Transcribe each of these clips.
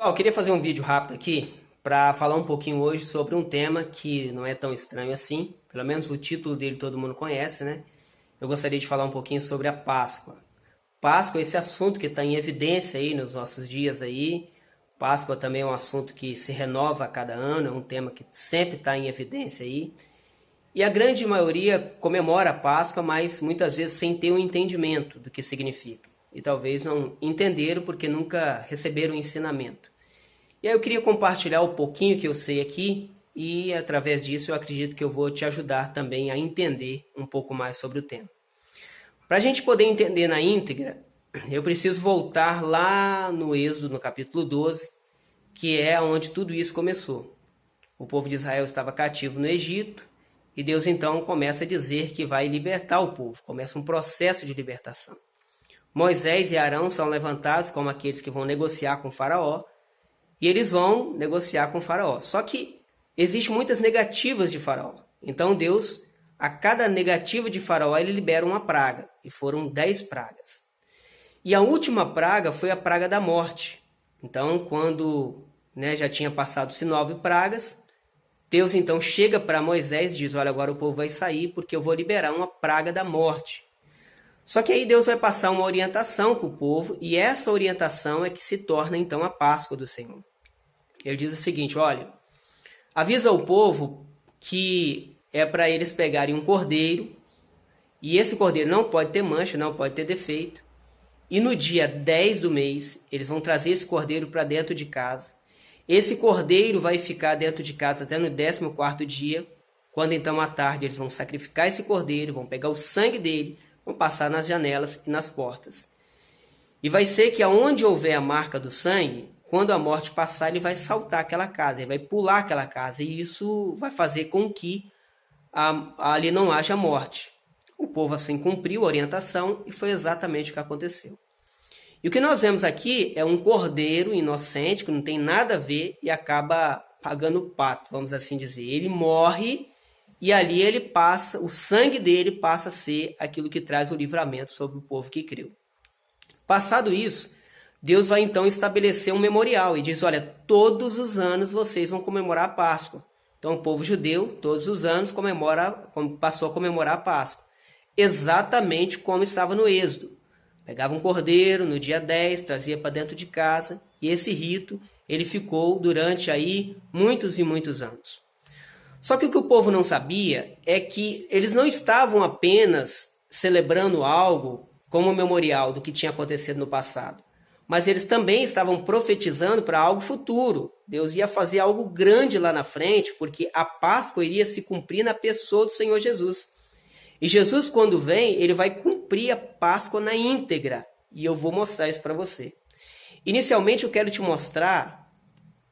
Eu queria fazer um vídeo rápido aqui para falar um pouquinho hoje sobre um tema que não é tão estranho assim, pelo menos o título dele todo mundo conhece, né? Eu gostaria de falar um pouquinho sobre a Páscoa. Páscoa é esse assunto que está em evidência aí nos nossos dias aí. Páscoa também é um assunto que se renova a cada ano, é um tema que sempre está em evidência aí. E a grande maioria comemora a Páscoa, mas muitas vezes sem ter um entendimento do que significa. E talvez não entenderam porque nunca receberam o ensinamento. E aí eu queria compartilhar um pouquinho que eu sei aqui e através disso eu acredito que eu vou te ajudar também a entender um pouco mais sobre o tema. Para a gente poder entender na íntegra, eu preciso voltar lá no Êxodo, no capítulo 12, que é onde tudo isso começou. O povo de Israel estava cativo no Egito e Deus então começa a dizer que vai libertar o povo, começa um processo de libertação. Moisés e Arão são levantados como aqueles que vão negociar com o faraó, e eles vão negociar com o faraó. Só que existem muitas negativas de faraó. Então Deus, a cada negativa de faraó, ele libera uma praga. E foram 10 pragas. E a última praga foi a praga da morte. Então, quando já tinha passado-se 9 pragas, Deus então chega para Moisés e diz, olha, agora o povo vai sair porque eu vou liberar uma praga da morte. Só que aí Deus vai passar uma orientação para o povo, e essa orientação é que se torna então a Páscoa do Senhor. Ele diz o seguinte, olha, avisa o povo que é para eles pegarem um cordeiro, e esse cordeiro não pode ter mancha, não pode ter defeito, e no dia 10 do mês, eles vão trazer esse cordeiro para dentro de casa. Esse cordeiro vai ficar dentro de casa até no 14º dia, quando então à tarde eles vão sacrificar esse cordeiro, vão pegar o sangue dele, vão passar nas janelas e nas portas. E vai ser que aonde houver a marca do sangue, quando a morte passar, ele vai saltar aquela casa, ele vai pular aquela casa, e isso vai fazer com que ali não haja morte. O povo assim cumpriu a orientação e foi exatamente o que aconteceu. E o que nós vemos aqui é um cordeiro inocente, que não tem nada a ver, e acaba pagando o pato, vamos assim dizer. Ele morre e ali ele passa, o sangue dele passa a ser aquilo que traz o livramento sobre o povo que creu. Passado isso, Deus vai então estabelecer um memorial e diz, olha, todos os anos vocês vão comemorar a Páscoa. Então o povo judeu, todos os anos, passou a comemorar a Páscoa. Exatamente como estava no Êxodo. Pegava um cordeiro no dia 10, trazia para dentro de casa, e esse rito ele ficou durante aí muitos e muitos anos. Só que o que o povo não sabia é que eles não estavam apenas celebrando algo como memorial do que tinha acontecido no passado, mas eles também estavam profetizando para algo futuro. Deus ia fazer algo grande lá na frente, porque a Páscoa iria se cumprir na pessoa do Senhor Jesus. E Jesus, quando vem, ele vai cumprir a Páscoa na íntegra. E eu vou mostrar isso para você. Inicialmente, eu quero te mostrar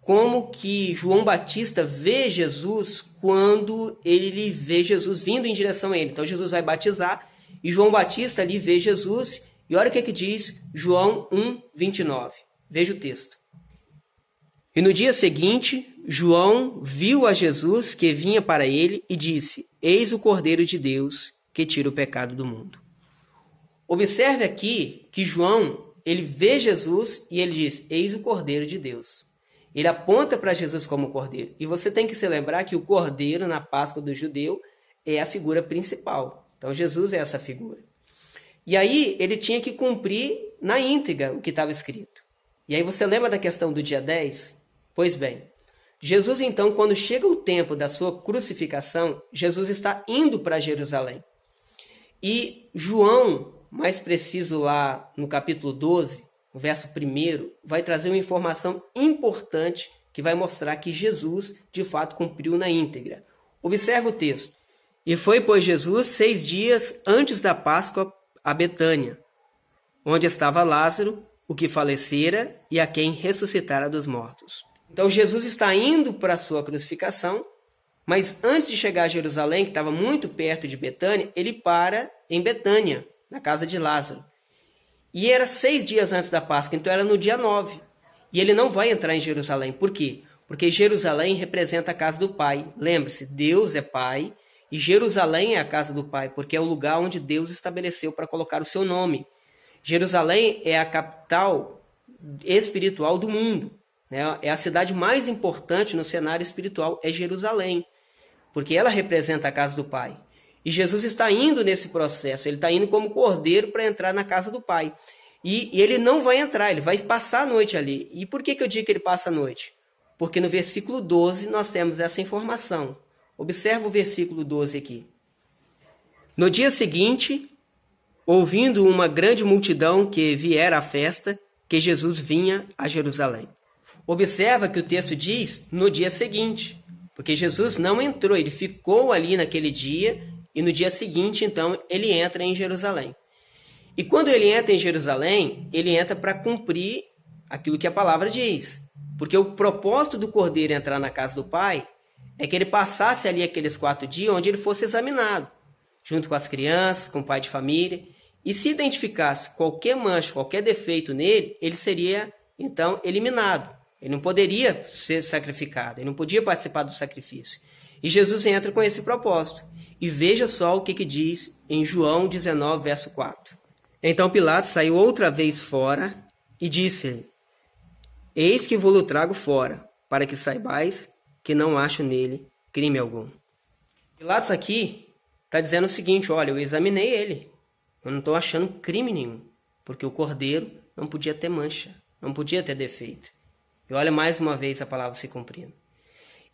como que João Batista vê Jesus quando ele vê Jesus vindo em direção a ele. Então, Jesus vai batizar e João Batista ali vê Jesus. E olha o que diz João 1:29. Veja o texto. E no dia seguinte, João viu a Jesus que vinha para ele e disse, eis o Cordeiro de Deus que tira o pecado do mundo. Observe aqui que João, ele vê Jesus e ele diz, eis o Cordeiro de Deus. Ele aponta para Jesus como Cordeiro. E você tem que se lembrar que o Cordeiro na Páscoa do judeu é a figura principal. Então Jesus é essa figura. E aí ele tinha que cumprir na íntegra o que estava escrito. E aí você lembra da questão do dia 10? Pois bem, Jesus então, quando chega o tempo da sua crucificação, Jesus está indo para Jerusalém. E João, mais preciso lá no capítulo 12, no verso 1, vai trazer uma informação importante que vai mostrar que Jesus, de fato, cumpriu na íntegra. Observe o texto. E foi, pois, Jesus 6 dias antes da Páscoa a Betânia, onde estava Lázaro, o que falecera e a quem ressuscitara dos mortos. Então Jesus está indo para a sua crucificação, mas antes de chegar a Jerusalém, que estava muito perto de Betânia, ele para em Betânia, na casa de Lázaro. E era 6 dias antes da Páscoa, então era no dia 9. E ele não vai entrar em Jerusalém. Por quê? Porque Jerusalém representa a casa do Pai. Lembre-se, Deus é Pai e Jerusalém é a casa do Pai, porque é o lugar onde Deus estabeleceu para colocar o seu nome. Jerusalém é a capital espiritual do mundo. né? É a cidade mais importante no cenário espiritual, é Jerusalém, porque ela representa a casa do Pai. E Jesus está indo nesse processo, ele está indo como cordeiro para entrar na casa do Pai. E ele não vai entrar, ele vai passar a noite ali. E por que eu digo que ele passa a noite? Porque no versículo 12 nós temos essa informação. Observa o versículo 12 aqui. No dia seguinte, ouvindo uma grande multidão que viera à festa, que Jesus vinha a Jerusalém. Observa que o texto diz no dia seguinte, porque Jesus não entrou, ele ficou ali naquele dia e no dia seguinte, então, ele entra em Jerusalém. E quando ele entra em Jerusalém, ele entra para cumprir aquilo que a palavra diz. Porque o propósito do cordeiro entrar na casa do Pai é que ele passasse ali aqueles 4 dias onde ele fosse examinado, junto com as crianças, com o pai de família, e se identificasse qualquer mancha, qualquer defeito nele, ele seria, então, eliminado. Ele não poderia ser sacrificado, ele não podia participar do sacrifício. E Jesus entra com esse propósito. E veja só o que diz em João 19, verso 4. Então Pilatos saiu outra vez fora e disse-lhe: Eis que vou-lo trago fora, para que saibais que não acho nele crime algum. Pilatos aqui está dizendo o seguinte: olha, eu examinei ele, eu não estou achando crime nenhum, porque o cordeiro não podia ter mancha, não podia ter defeito. E olha mais uma vez a palavra se cumprindo.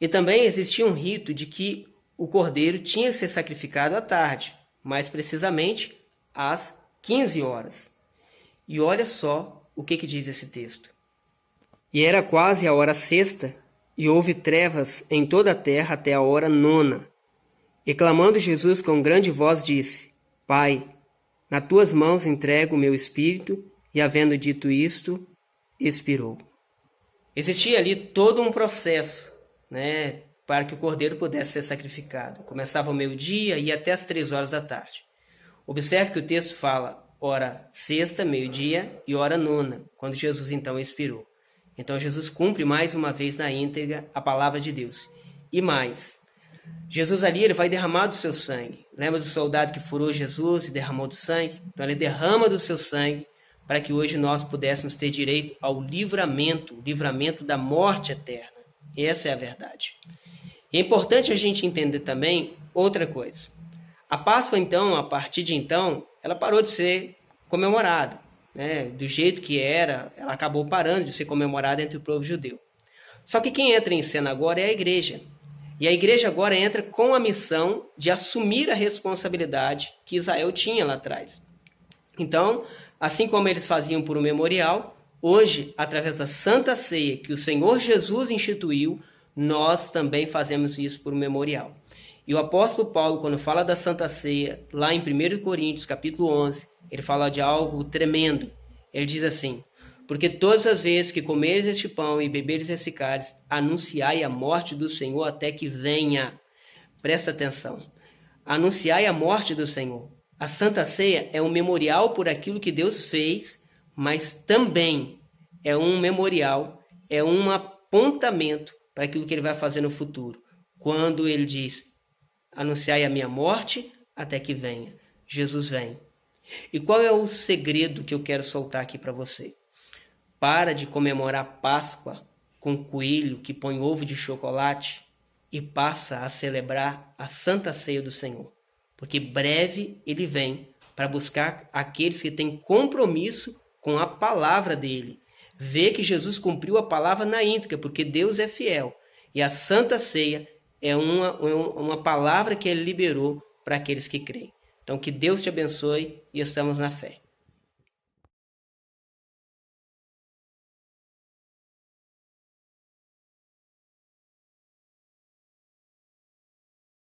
E também existia um rito de que o cordeiro tinha que ser sacrificado à tarde, mais precisamente às 15 horas. E olha só o que diz esse texto. E era quase a hora sexta, e houve trevas em toda a terra até a hora 9. E clamando Jesus com grande voz disse: Pai, nas tuas mãos entrego o meu espírito, e havendo dito isto, expirou. Existia ali todo um processo, né, para que o cordeiro pudesse ser sacrificado. Começava ao meio-dia e ia até as 3 horas da tarde. Observe que o texto fala hora sexta, meio-dia e hora 9, quando Jesus então expirou. Então Jesus cumpre mais uma vez na íntegra a palavra de Deus. E mais, Jesus ali ele vai derramar do seu sangue. Lembra do soldado que furou Jesus e derramou do sangue? Então ele derrama do seu sangue para que hoje nós pudéssemos ter direito ao livramento, o livramento da morte eterna. Essa é a verdade. E é importante a gente entender também outra coisa. A Páscoa, então, a partir de então, ela parou de ser comemorada, né? Do jeito que era, ela acabou parando de ser comemorada entre o povo judeu. Só que quem entra em cena agora é a igreja. E a igreja agora entra com a missão de assumir a responsabilidade que Israel tinha lá atrás. Então, assim como eles faziam por um memorial, hoje, através da Santa Ceia que o Senhor Jesus instituiu, nós também fazemos isso por um memorial. E o apóstolo Paulo, quando fala da Santa Ceia, lá em 1 Coríntios, capítulo 11, ele fala de algo tremendo. Ele diz assim: Porque todas as vezes que comeres este pão e beberes esse cálice, anunciai a morte do Senhor até que venha. Presta atenção. Anunciai a morte do Senhor. A Santa Ceia é um memorial por aquilo que Deus fez, mas também é um memorial, é um apontamento para aquilo que ele vai fazer no futuro. Quando ele diz: anunciai a minha morte até que venha. Jesus vem. E qual é o segredo que eu quero soltar aqui para você? Para de comemorar Páscoa com coelho que põe ovo de chocolate e passa a celebrar a Santa Ceia do Senhor. Porque breve ele vem para buscar aqueles que têm compromisso com a palavra dele. Vê que Jesus cumpriu a palavra na íntegra, porque Deus é fiel. E a Santa Ceia é uma palavra que ele liberou para aqueles que creem. Então, que Deus te abençoe e estamos na fé.